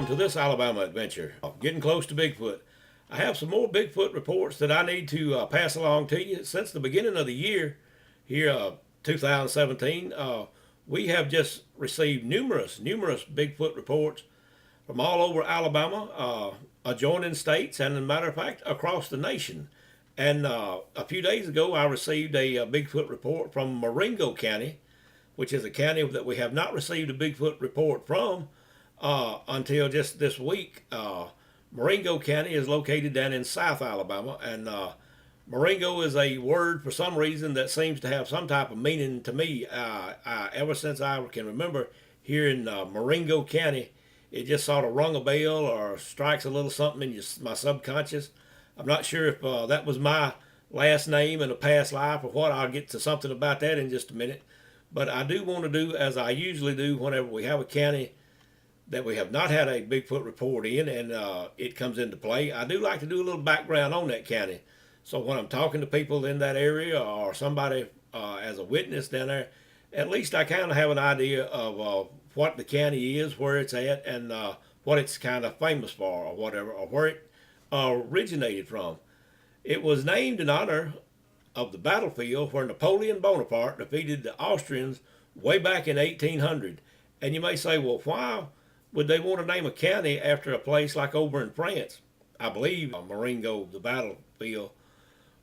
welcome to this Alabama adventure. Getting close to Bigfoot. I have some more Bigfoot reports that I need to pass along to you. Since the beginning of the year, here 2017, we have just received numerous Bigfoot reports from all over Alabama, adjoining states, and as a matter of fact, across the nation. And a few days ago, I received a Bigfoot report from Marengo County, which is a county that we have not received a Bigfoot report from until just this week. Marengo County is located down in South Alabama, and Marengo is a word for some reason that seems to have some type of meaning to me. Ever since I can remember here in Marengo County, it just sort of rung a bell or strikes a little something in my subconscious. I'm not sure if that was my last name in a past life or what. I'll get to something about that in just a minute. But I do want to do as I usually do whenever we have a county that we have not had a Bigfoot report in, and it comes into play. I do like to do a little background on that county. So when I'm talking to people in that area or somebody as a witness down there, at least I kind of have an idea of what the county is, where it's at, and what it's kind of famous for or whatever, or where it originated from. It was named in honor of the battlefield where Napoleon Bonaparte defeated the Austrians way back in 1800. And you may say, well, why would they want to name a county after a place like over in France? I believe Marengo, the battlefield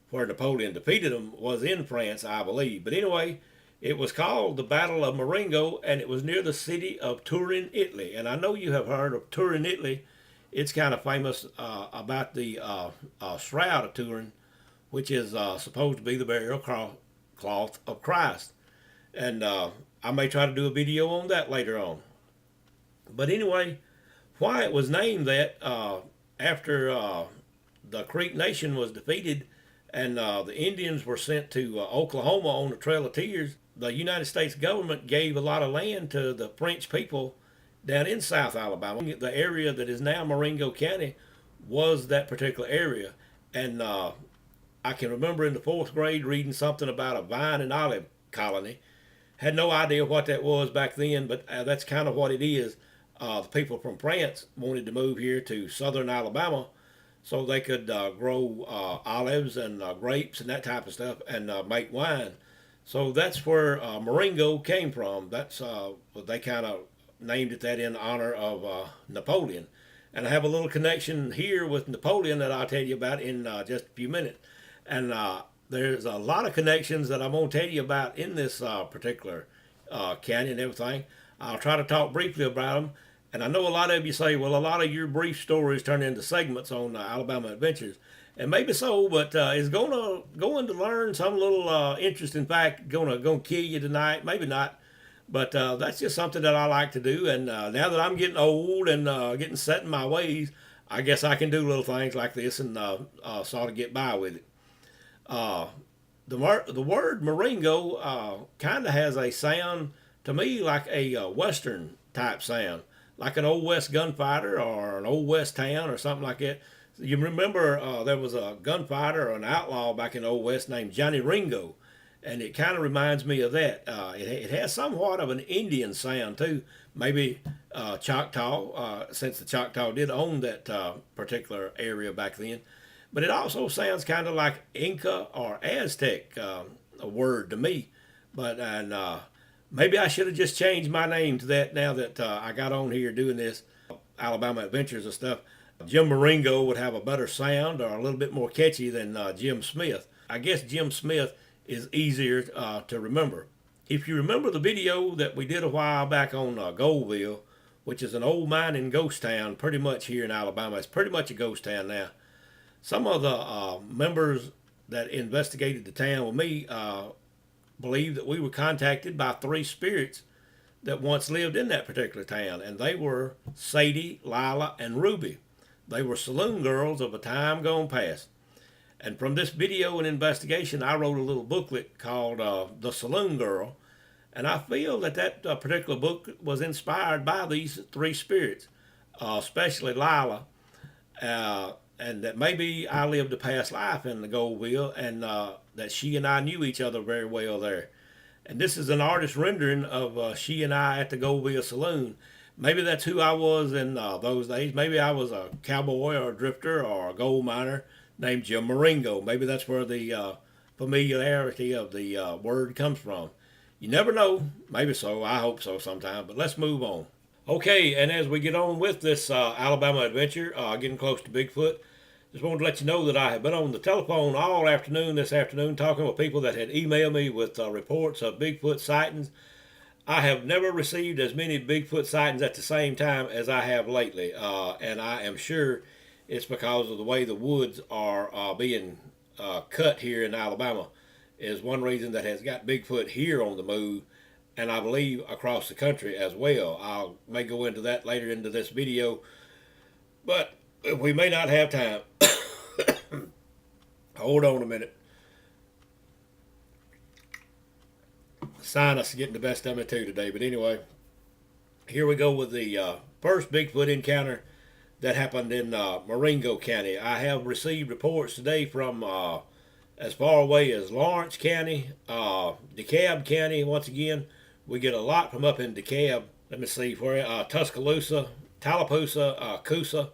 where Napoleon defeated them, was in France, I believe. But anyway, it was called the Battle of Marengo, and it was near the city of Turin, Italy. And I know you have heard of Turin, Italy. It's kind of famous about the Shroud of Turin, which is supposed to be the burial cloth of Christ. And I may try to do a video on that later on. But anyway, why it was named that after the Creek Nation was defeated and the Indians were sent to Oklahoma on the Trail of Tears, the United States government gave a lot of land to the French people down in South Alabama. The area that is now Marengo County was that particular area. And I can remember in the 4th grade reading something about a vine and olive colony. Had no idea what that was back then, but that's kind of what it is. The people from France wanted to move here to southern Alabama so they could grow olives and grapes and that type of stuff and make wine. So that's where Marengo came from. That's they kind of named it that in honor of Napoleon. And I have a little connection here with Napoleon that I'll tell you about in just a few minutes. And there's a lot of connections that I'm going to tell you about in this particular county and everything. I'll try to talk briefly about them. And I know a lot of you say, well, a lot of your brief stories turn into segments on Alabama Adventures. And maybe so, but it's going to learn some little interesting fact, going to kill you tonight. Maybe not. But that's just something that I like to do. And now that I'm getting old and getting set in my ways, I guess I can do little things like this and sort of get by with it. The word Marengo kind of has a sound to me like a Western type sound, like an Old West gunfighter or an Old West town or something like that. You remember there was a gunfighter or an outlaw back in the Old West named Johnny Ringo, and it kind of reminds me of that. It has somewhat of an Indian sound too, maybe Choctaw, since the Choctaw did own that particular area back then. But it also sounds kind of like Inca or Aztec, a word to me. But maybe I should have just changed my name to that now that I got on here doing this Alabama Adventures and stuff. Jim Marengo would have a better sound or a little bit more catchy than Jim Smith. I guess Jim Smith is easier to remember. If you remember the video that we did a while back on Goldville, which is an old mining ghost town pretty much here in Alabama. It's pretty much a ghost town now. Some of the members that investigated the town with me believe that we were contacted by 3 spirits that once lived in that particular town, and they were Sadie, Lila, and Ruby. They were saloon girls of a time gone past. And from this video and investigation, I wrote a little booklet called The Saloon Girl, and I feel that particular book was inspired by these 3 spirits, especially Lila, and that maybe I lived a past life in the Goldville, and that she and I knew each other very well there. And this is an artist rendering of she and I at the Goldville Saloon. Maybe that's who I was in those days. Maybe I was a cowboy or a drifter or a gold miner named Jim Marengo. Maybe that's where the familiarity of the word comes from. You never know. Maybe so. I hope so sometime. But let's move on. Okay, and as we get on with this Alabama adventure, getting close to Bigfoot, just wanted to let you know that I have been on the telephone all afternoon this afternoon talking with people that had emailed me with reports of Bigfoot sightings. I have never received as many Bigfoot sightings at the same time as I have lately, and I am sure it's because of the way the woods are being cut here in Alabama is one reason that has got Bigfoot here on the move, and I believe across the country as well. I may go into that later into this video, but we may not have time. Hold on a minute. Sinus getting the best of me too today. But anyway, here we go with the first Bigfoot encounter that happened in Marengo County. I have received reports today from as far away as Lawrence County, DeKalb County. Once again, we get a lot from up in DeKalb. Let me see where Tuscaloosa, Tallapoosa, Coosa,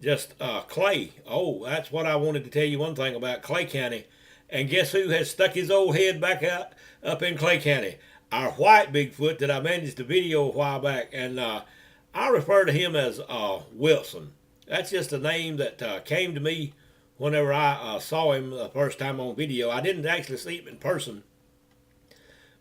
just Clay. Oh, that's what I wanted to tell you one thing about Clay County. And guess who has stuck his old head back out up in Clay County? Our white Bigfoot that I managed to video a while back. And I refer to him as Wilson. That's just a name that came to me whenever I saw him the first time on video. I didn't actually see him in person.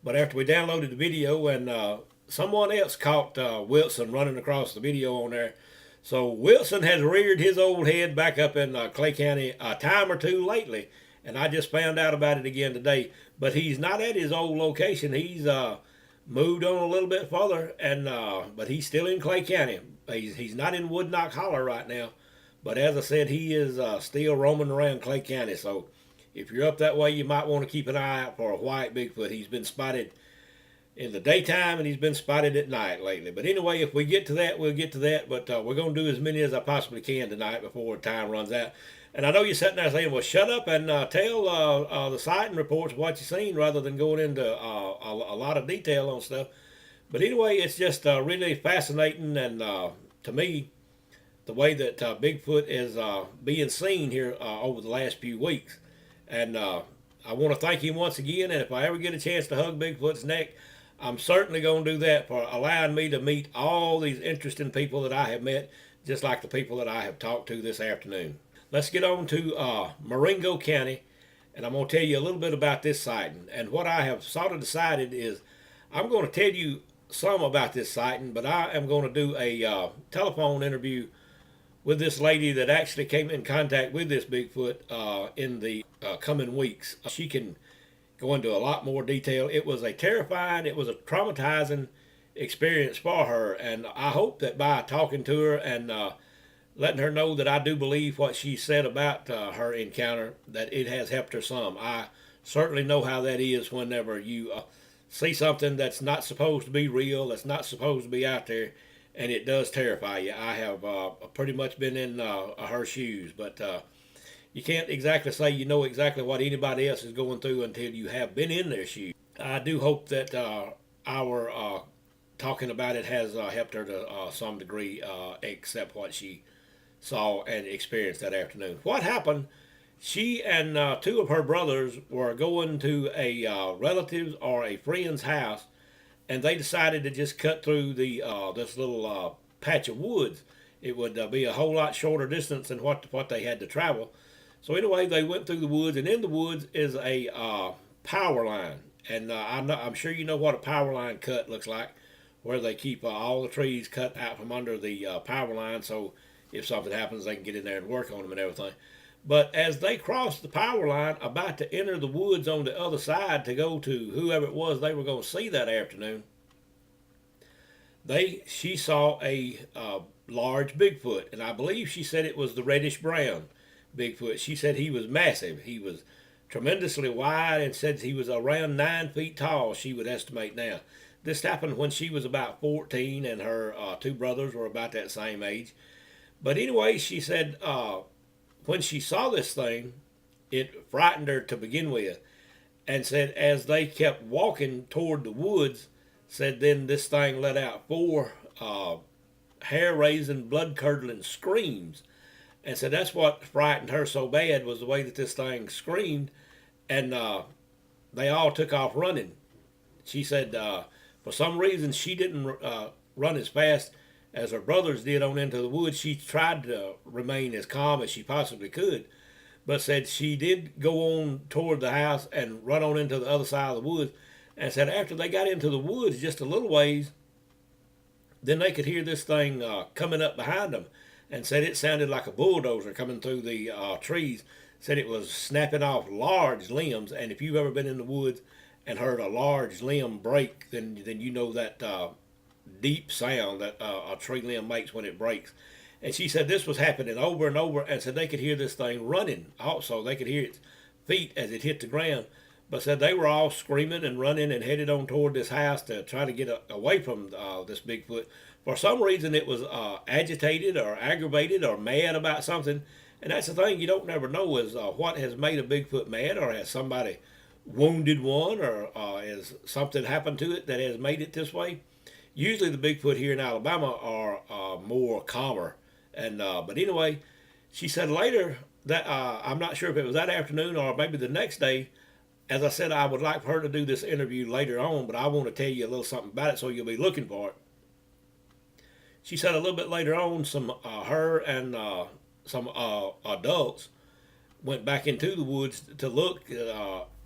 But after we downloaded the video and someone else caught Wilson running across the video on there. So Wilson has reared his old head back up in Clay County a time or two lately. And I just found out about it again today. But he's not at his old location. He's moved on a little bit further, and but he's still in Clay County. He's not in Woodknock Holler right now. But as I said, he is still roaming around Clay County. So if you're up that way, you might want to keep an eye out for a white Bigfoot. He's been spotted in the daytime, and he's been spotted at night lately. But anyway, if we get to that, we'll get to that. But we're going to do as many as I possibly can tonight before time runs out. And I know you're sitting there saying, well, shut up and tell the sighting reports of what you've seen rather than going into a lot of detail on stuff. But anyway, it's just really fascinating. And to me, the way that Bigfoot is being seen here over the last few weeks. And I want to thank him once again. And if I ever get a chance to hug Bigfoot's neck, I'm certainly going to do that for allowing me to meet all these interesting people that I have met, just like the people that I have talked to this afternoon. Let's get on to Marengo County, and I'm going to tell you a little bit about this sighting. And what I have sort of decided is I'm going to tell you some about this sighting, but I am going to do a telephone interview with this lady that actually came in contact with this Bigfoot in the coming weeks. She can go into a lot more detail. It was a terrifying, it was a traumatizing experience for her, and I hope that by talking to her and letting her know that I do believe what she said about her encounter, that it has helped her some. I certainly know how that is whenever you see something that's not supposed to be real, that's not supposed to be out there, and it does terrify you. I have pretty much been in her shoes, but you can't exactly say you know exactly what anybody else is going through until you have been in their shoes. I do hope that our talking about it has helped her to some degree accept what she saw and experienced that afternoon. What happened, she and two of her brothers were going to a relative's or a friend's house, and they decided to just cut through the this little patch of woods. It would be a whole lot shorter distance than what they had to travel. So anyway, they went through the woods, and in the woods is a power line. And I'm sure you know what a power line cut looks like, where they keep all the trees cut out from under the power line, so if something happens, they can get in there and work on them and everything. But as they crossed the power line, about to enter the woods on the other side to go to whoever it was they were going to see that afternoon, she saw a large Bigfoot, and I believe she said it was the reddish brown Bigfoot. She said he was massive. He was tremendously wide, and said he was around 9 feet tall, she would estimate now. This happened when she was about 14, and her two brothers were about that same age. But anyway, she said when she saw this thing, it frightened her to begin with, and said as they kept walking toward the woods, said then this thing let out four hair-raising, blood-curdling screams, and said that's what frightened her so bad was the way that this thing screamed, and they all took off running. She said for some reason she didn't run as fast as her brothers did on into the woods. She tried to remain as calm as she possibly could, but said she did go on toward the house and run on into the other side of the woods. And said after they got into the woods just a little ways, then they could hear this thing coming up behind them, and said it sounded like a bulldozer coming through the trees. Said it was snapping off large limbs, and if you've ever been in the woods and heard a large limb break, then you know that deep sound that a tree limb makes when it breaks. And she said this was happening over and over, and said they could hear this thing running. Also, they could hear its feet as it hit the ground. But said they were all screaming and running and headed on toward this house to try to get away from this Bigfoot. For some reason, it was agitated or aggravated or mad about something. And that's the thing you don't never know is what has made a Bigfoot mad, or has somebody wounded one, or has something happened to it that has made it this way. Usually the Bigfoot here in Alabama are more calmer. And but anyway, she said later that I'm not sure if it was that afternoon or maybe the next day. As I said, I would like for her to do this interview later on, but I want to tell you a little something about it so you'll be looking for it. She said a little bit later on, her and some adults went back into the woods to look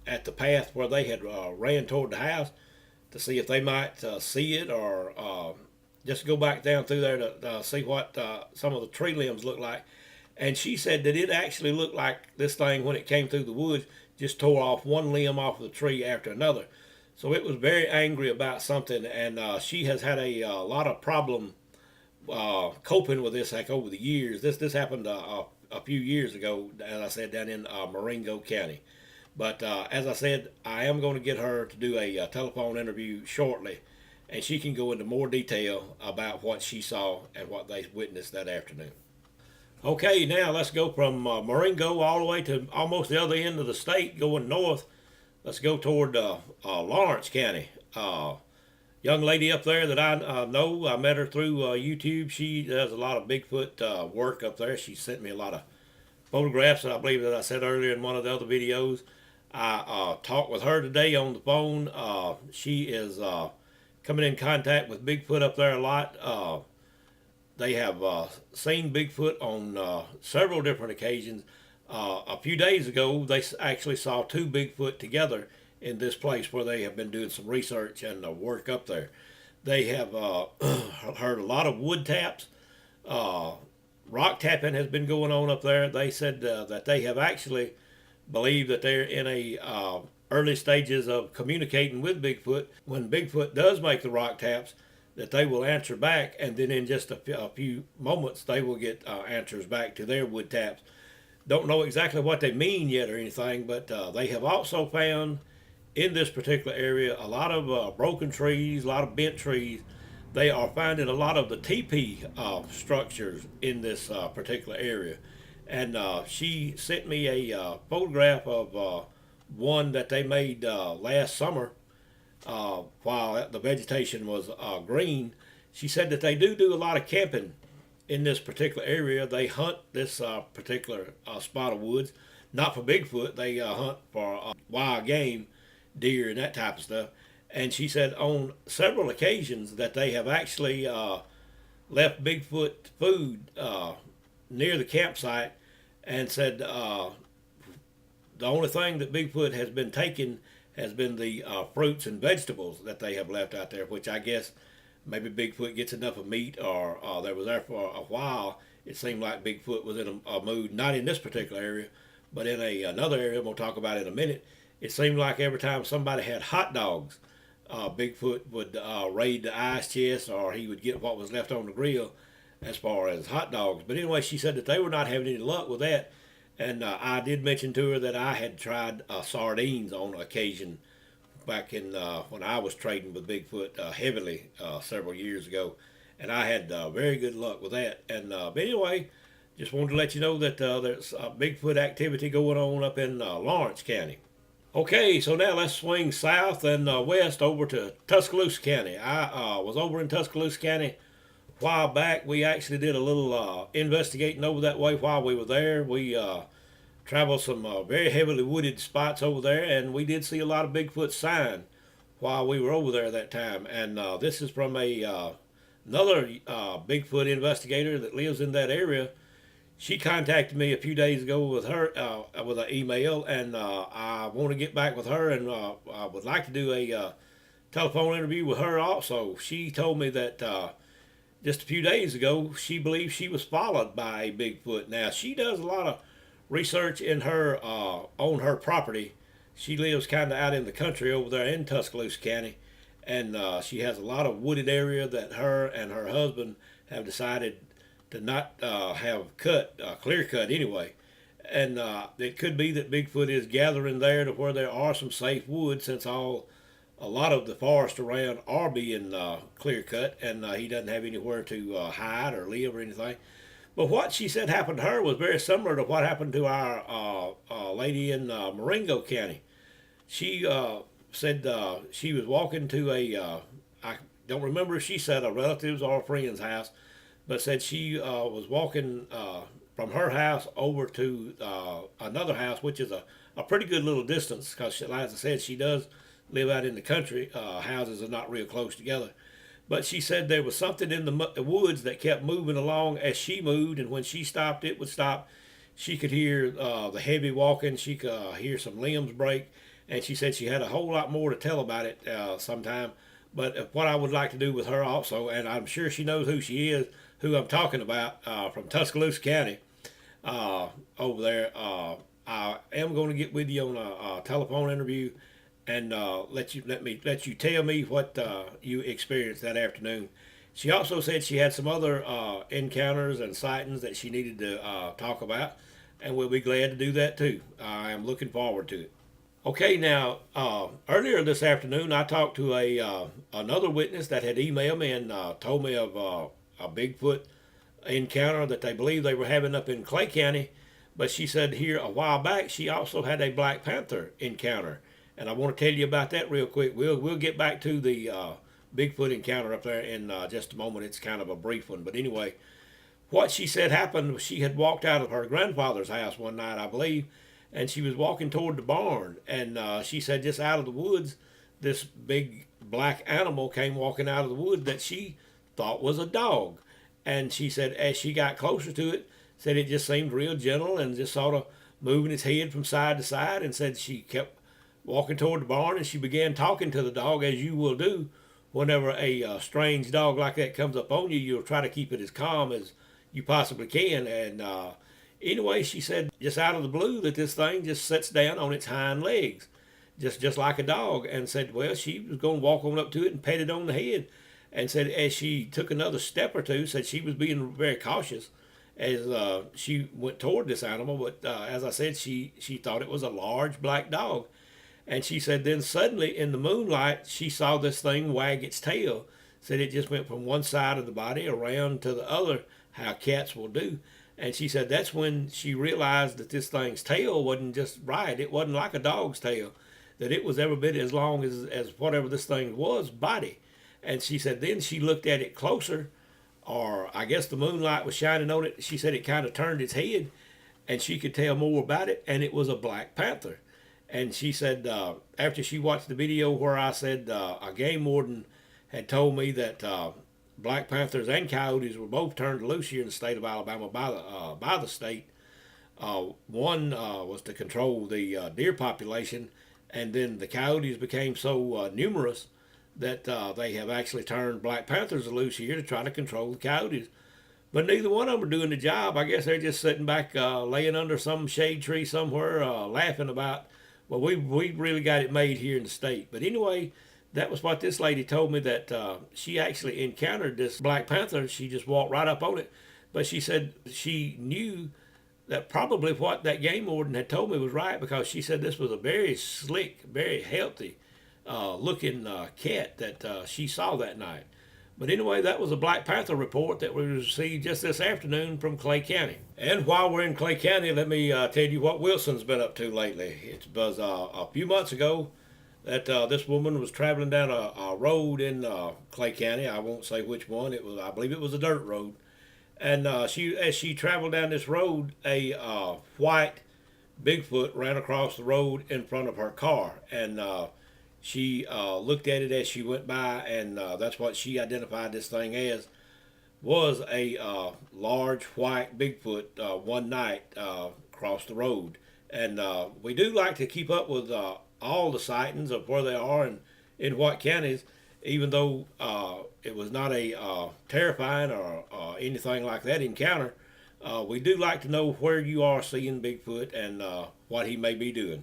at the path where they had ran toward the house to see if they might see it, or just go back down through there to see what some of the tree limbs look like. And she said that it actually looked like this thing, when it came through the woods, just tore off one limb off of the tree after another. So it was very angry about something, and she has had a lot of problem coping with this like over the years. This happened a few years ago, as I said, down in Rabun County. But as I said, I am going to get her to do a telephone interview shortly, and she can go into more detail about what she saw and what they witnessed that afternoon. Okay, now let's go from Marengo all the way to almost the other end of the state, going north. Let's go toward Lawrence County. Young lady up there that I know, I met her through YouTube. She does a lot of Bigfoot work up there. She sent me a lot of photographs, and I believe that I said earlier in one of the other videos. I talked with her today on the phone. She is coming in contact with Bigfoot up there a lot. They have seen Bigfoot on several different occasions. A few days ago, they actually saw two Bigfoot together in this place where they have been doing some research and work up there. They have heard a lot of wood taps. Rock tapping has been going on up there. They said that they have actually believed that they're in a early stages of communicating with Bigfoot. When Bigfoot does make the rock taps, that they will answer back, and then in just a few moments they will get answers back to their wood taps. Don't know exactly what they mean yet or anything, but they have also found in this particular area a lot of broken trees, a lot of bent trees. They are finding a lot of the teepee structures in this particular area. And she sent me a photograph of one that they made last summer while the vegetation was green. She said that they do a lot of camping in this particular area. They hunt this particular spot of woods, not for Bigfoot. They hunt for wild game, deer, and that type of stuff. And she said on several occasions that they have actually left Bigfoot food near the campsite, and said the only thing that Bigfoot has been taking has been the fruits and vegetables that they have left out there, which I guess maybe Bigfoot gets enough of meat, or there was there for a while. It seemed like Bigfoot was in a mood, not in this particular area, but in another area we'll talk about in a minute. It seemed like every time somebody had hot dogs, Bigfoot would raid the ice chest, or he would get what was left on the grill as far as hot dogs. But anyway, she said that they were not having any luck with that. And I did mention to her that I had tried sardines on occasion back in when I was trading with Bigfoot heavily several years ago. And I had very good luck with that. And but anyway, just wanted to let you know that there's Bigfoot activity going on up in Lawrence County. Okay, so now let's swing south and west over to Tuscaloosa County. I was over in Tuscaloosa County while back, we actually did a little investigating over that way while we were there. We traveled some very heavily wooded spots over there, and we did see a lot of Bigfoot sign while we were over there that time. And this is from another Bigfoot investigator that lives in that area. She contacted me a few days ago with her with an email, and I want to get back with her, and I would like to do a telephone interview with her also. She told me that just a few days ago she believes she was followed by a Bigfoot. Now she does a lot of research in her on her property. She lives kind of out in the country over there in Tuscaloosa County, and she has a lot of wooded area that her and her husband have decided to not have clear cut anyway. And it could be that Bigfoot is gathering there to where there are some safe woods, since a lot of the forest around are being clear cut, and he doesn't have anywhere to hide or live or anything. But what she said happened to her was very similar to what happened to our lady in Marengo County. She said she was walking to I don't remember if she said a relative's or a friend's house, but said she was walking from her house over to another house, which is a pretty good little distance, because, as I said, she does live out in the country. Houses are not real close together. But she said there was something in the woods that kept moving along as she moved, and when she stopped, it would stop. She could hear the heavy walking. She could hear some limbs break, and she said she had a whole lot more to tell about it sometime. But what I would like to do with her also, and I'm sure she knows who she is, who I'm talking about, from Tuscaloosa County over there. I am going to get with you on a telephone interview, and let you tell me what you experienced that afternoon. She also said she had some other encounters and sightings that she needed to talk about, and we'll be glad to do that too. I am looking forward to it. Okay, now earlier this afternoon, I talked to another witness that had emailed me and told me of a Bigfoot encounter that they believe they were having up in Clay County. But she said here a while back she also had a Black Panther encounter, and I want to tell you about that real quick. We'll get back to the Bigfoot encounter up there in just a moment. It's kind of a brief one, but anyway, what she said happened was she had walked out of her grandfather's house one night, I believe, and she was walking toward the barn, and she said just out of the woods, this big black animal came walking out of the wood that she thought was a dog. And she said as she got closer to it, said it just seemed real gentle and just sort of moving its head from side to side, and said she kept walking toward the barn, and she began talking to the dog, as you will do whenever a strange dog like that comes up on you. You'll try to keep it as calm as you possibly can. And anyway, she said just out of the blue that this thing just sits down on its hind legs, just like a dog, and said, well, she was going to walk on up to it and pet it on the head. And said as she took another step or two, said she was being very cautious as she went toward this animal. But as I said, she thought it was a large black dog. And she said then suddenly in the moonlight, she saw this thing wag its tail. Said it just went from one side of the body around to the other, how cats will do. And she said that's when she realized that this thing's tail wasn't just right. It wasn't like a dog's tail, that it was every bit as long as whatever this thing was body. And she said then she looked at it closer, or I guess the moonlight was shining on it. She said it kind of turned its head, and she could tell more about it, and it was a Black Panther. And she said after she watched the video where I said a game warden had told me that Black Panthers and coyotes were both turned loose here in the state of Alabama by the state. One was to control the deer population, and then the coyotes became so numerous that they have actually turned Black Panthers loose here to try to control the coyotes. But neither one of them are doing the job. I guess they're just sitting back, laying under some shade tree somewhere, laughing about, well, we really got it made here in the state. But anyway, that was what this lady told me, that she actually encountered this Black Panther. She just walked right up on it. But she said she knew that probably what that game warden had told me was right, because she said this was a very slick, very healthy looking cat that she saw that night. But anyway, that was a Black Panther report that we received just this afternoon from Clay County. And while we're in Clay County, let me tell you what Wilson's been up to lately. It was a few months ago, that this woman was traveling down a road in Clay County. I won't say which one. It was, I believe it was a dirt road. And as she traveled down this road, a white Bigfoot ran across the road in front of her car, and she looked at it as she went by, and that's what she identified this thing as, was a large white Bigfoot one night across the road. And we do like to keep up with all the sightings of where they are and in what counties, even though it was not a terrifying or anything like that encounter. We do like to know where you are seeing Bigfoot and what he may be doing.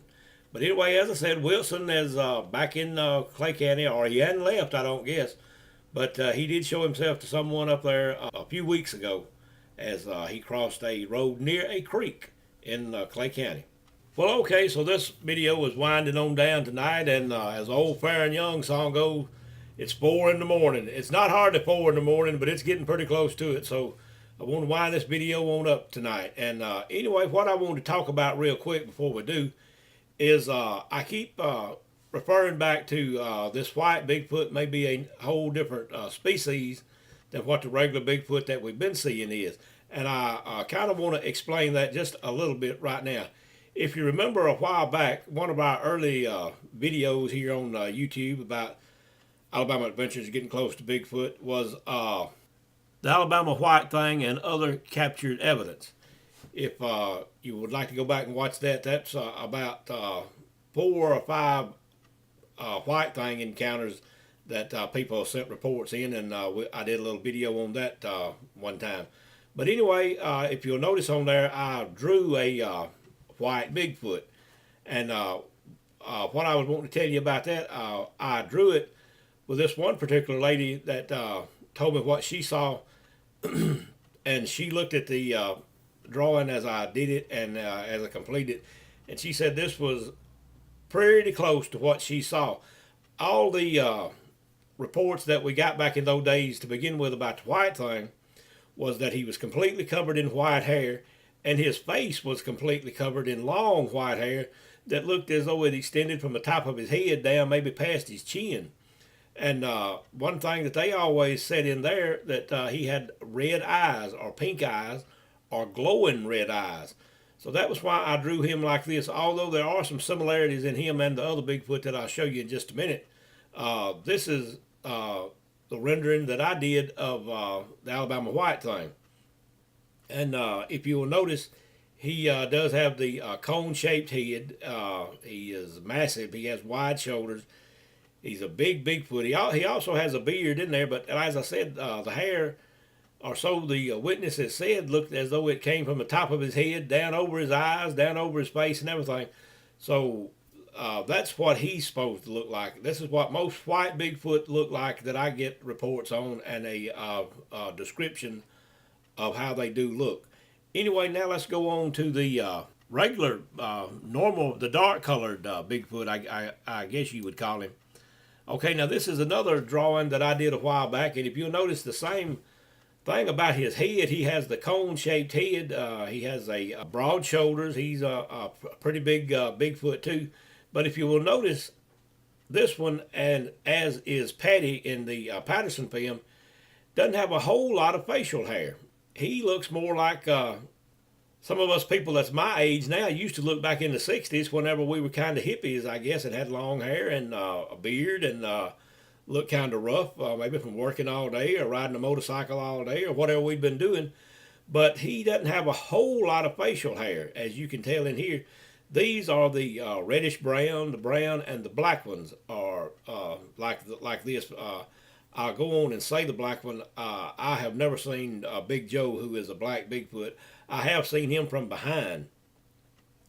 But anyway, as I said, Wilson is back in Clay County, or he hadn't left, I don't guess. But he did show himself to someone up there a few weeks ago as he crossed a road near a creek in Clay County. Well, okay, so this video is winding on down tonight, and as the old Fair and Young song goes, it's 4 in the morning. It's not hard at 4 in the morning, but it's getting pretty close to it, so I want to wind this video on up tonight. And anyway, what I want to talk about real quick before we do is I keep referring back to this white Bigfoot may be a whole different species than what the regular Bigfoot that we've been seeing is. And I kind of want to explain that just a little bit right now. If you remember a while back, one of our early videos here on YouTube about Alabama Adventures Getting Close to Bigfoot was the Alabama White Thing and other captured evidence. If you would like to go back and watch that, that's about 4 or 5 White Thing encounters that people sent reports in, and I did a little video on that one time. But anyway, if you'll notice on there, I drew a white Bigfoot. And what I was wanting to tell you about that, I drew it with this one particular lady that told me what she saw. And she looked at the drawing as I did it and as I completed it. And she said this was pretty close to what she saw. All the reports that we got back in those days to begin with about the white thing was that he was completely covered in white hair, and his face was completely covered in long white hair that looked as though it extended from the top of his head down maybe past his chin. And one thing that they always said in there that he had red eyes or pink eyes or glowing red eyes. So that was why I drew him like this. Although there are some similarities in him and the other Bigfoot that I'll show you in just a minute. This is the rendering that I did of the Alabama White Thing. And if you will notice, he does have the cone-shaped head. He is massive. He has wide shoulders. He's a big Bigfoot. He also has a beard in there, but as I said, the hair, or so the witnesses said, looked as though it came from the top of his head, down over his eyes, down over his face and everything. So that's what he's supposed to look like. This is what most white Bigfoot look like that I get reports on, and a description of how they do look. Anyway, now let's go on to the regular, normal, the dark colored Bigfoot, I guess you would call him. Okay, now this is another drawing that I did a while back, and if you'll notice the same thing about his head, he has the cone-shaped head. He has a broad shoulders. He's a pretty big Bigfoot too. But if you will notice, this one, and as is Patty in the Patterson film, doesn't have a whole lot of facial hair. He looks more like some of us people that's my age now used to look back in the 60s whenever we were kind of hippies, I guess, and had long hair and a beard and looked kind of rough, maybe from working all day or riding a motorcycle all day or whatever we'd been doing. But he doesn't have a whole lot of facial hair, as you can tell in here. These are the reddish brown, the brown, and the black ones are like this. I'll go on and say the black one. I have never seen Big Joe, who is a black Bigfoot. I have seen him from behind.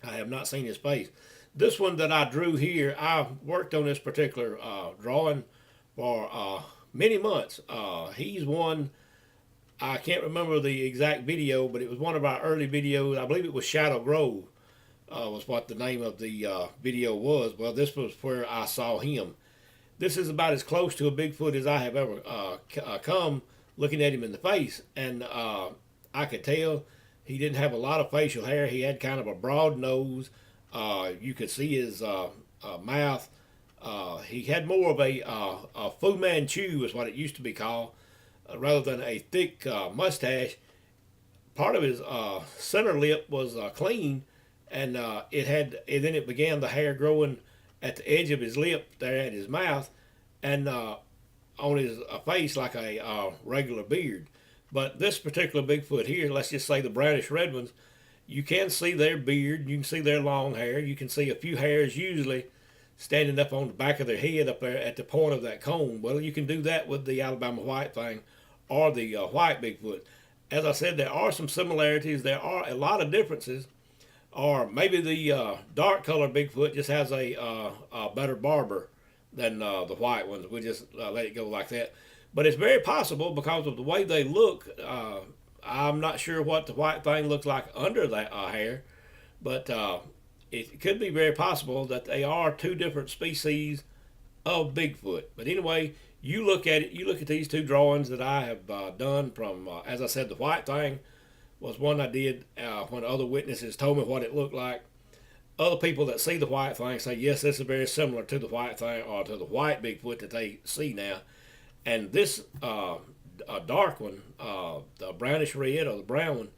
I have not seen his face. This one that I drew here, I worked on this particular drawing for many months. He's one, I can't remember the exact video, but it was one of our early videos. I believe it was Shadow Grove was what the name of the video was. Well, this was where I saw him. This is about as close to a Bigfoot as I have ever come looking at him in the face. And I could tell he didn't have a lot of facial hair. He had kind of a broad nose. You could see his mouth He had more of a Fu Manchu, is what it used to be called, rather than a thick mustache. Part of his center lip was clean, and then it began the hair growing at the edge of his lip there at his mouth, and on his face like a regular beard. But this particular Bigfoot here, let's just say the brownish red ones, you can see their beard, you can see their long hair, you can see a few hairs usually standing up on the back of their head up there at the point of that comb. Well, you can do that with the Alabama white thing or the white Bigfoot. As I said, there are some similarities. There are a lot of differences. Or maybe the dark color Bigfoot just has a better barber than the white ones. We just let it go like that. But it's very possible because of the way they look. I'm not sure what the white thing looks like under that hair, but it could be very possible that they are two different species of Bigfoot. But anyway, you look at it. You look at these two drawings that I have done from, as I said, the white thing was one I did when other witnesses told me what it looked like. Other people that see the white thing say, yes, this is very similar to the white thing or to the white Bigfoot that they see now. And this dark one, the brownish red or the brown one,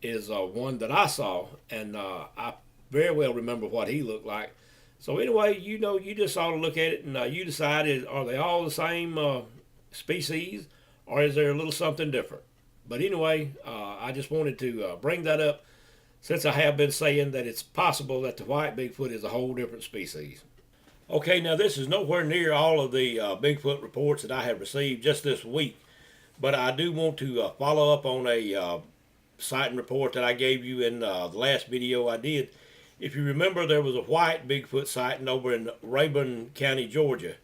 is one that I saw, and I very well remember what he looked like. So anyway, you just ought to look at it and you decide, are they all the same species, or is there a little something different? But anyway, I just wanted to bring that up since I have been saying that it's possible that the white Bigfoot is a whole different species. Okay, now this is nowhere near all of the Bigfoot reports that I have received just this week, but I do want to follow up on a sighting report that I gave you in the last video I did. If you remember, there was a white Bigfoot sighting over in Rabun County, Georgia.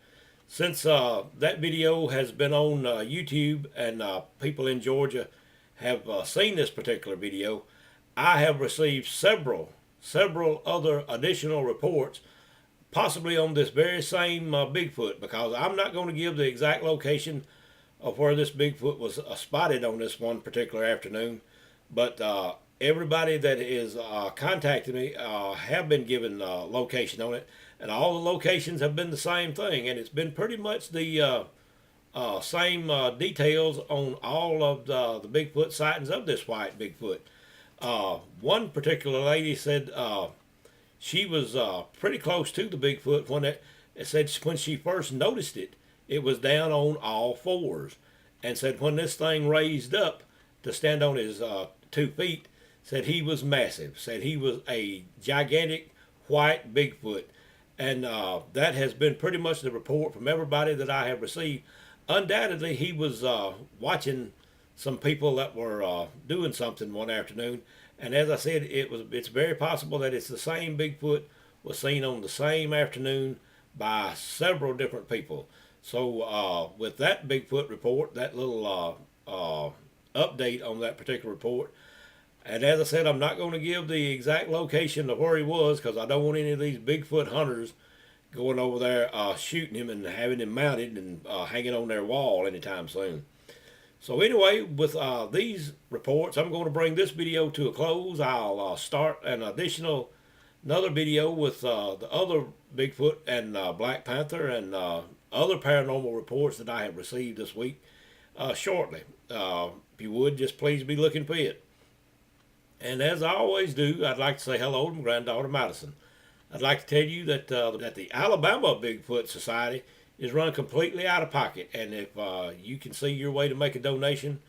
Since that video has been on YouTube and people in Georgia have seen this particular video, I have received several other additional reports, possibly on this very same Bigfoot, because I'm not going to give the exact location of where this Bigfoot was spotted on this one particular afternoon, but everybody that is contacting me have been given location on it, and all the locations have been the same thing, and it's been pretty much the same details on all of the Bigfoot sightings of this white Bigfoot. One particular lady said she was pretty close to the Bigfoot when it said when she first noticed it, it was down on all fours, and said when this thing raised up to stand on his 2 feet, said he was massive, said he was a gigantic white Bigfoot, and that has been pretty much the report from everybody that I have received. Undoubtedly, he was watching some people that were doing something one afternoon, and as I said, it's very possible that it's the same Bigfoot was seen on the same afternoon by several different people. So with that Bigfoot report, that little update on that particular report, and as I said, I'm not going to give the exact location of where he was because I don't want any of these Bigfoot hunters going over there shooting him and having him mounted and hanging on their wall anytime soon. So anyway, with these reports, I'm going to bring this video to a close. I'll start another video with the other Bigfoot and Black Panther and other paranormal reports that I have received this week shortly. If you would, just please be looking for it. And as I always do, I'd like to say hello to my granddaughter Madison. I'd like to tell you that that the Alabama Bigfoot Society is run completely out of pocket, and if you can see your way to make a donation,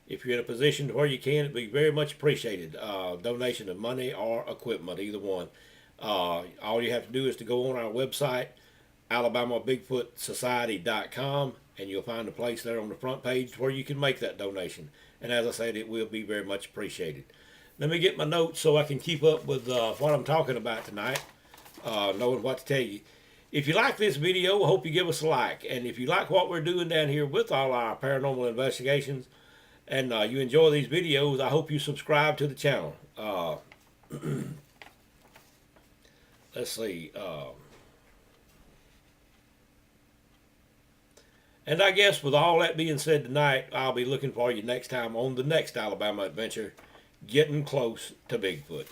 if you're in a position where you can, it'd be very much appreciated. Donation of money or equipment, either one. All you have to do is to go on our website, alabamabigfootsociety.com, and you'll find a place there on the front page where you can make that donation. And as I said, it will be very much appreciated. Let me get my notes so I can keep up with what I'm talking about tonight, knowing what to tell you. If you like this video, I hope you give us a like. And if you like what we're doing down here with all our paranormal investigations, and you enjoy these videos, I hope you subscribe to the channel. Let's see. And I guess with all that being said tonight, I'll be looking for you next time on the next Alabama adventure, getting close to Bigfoot.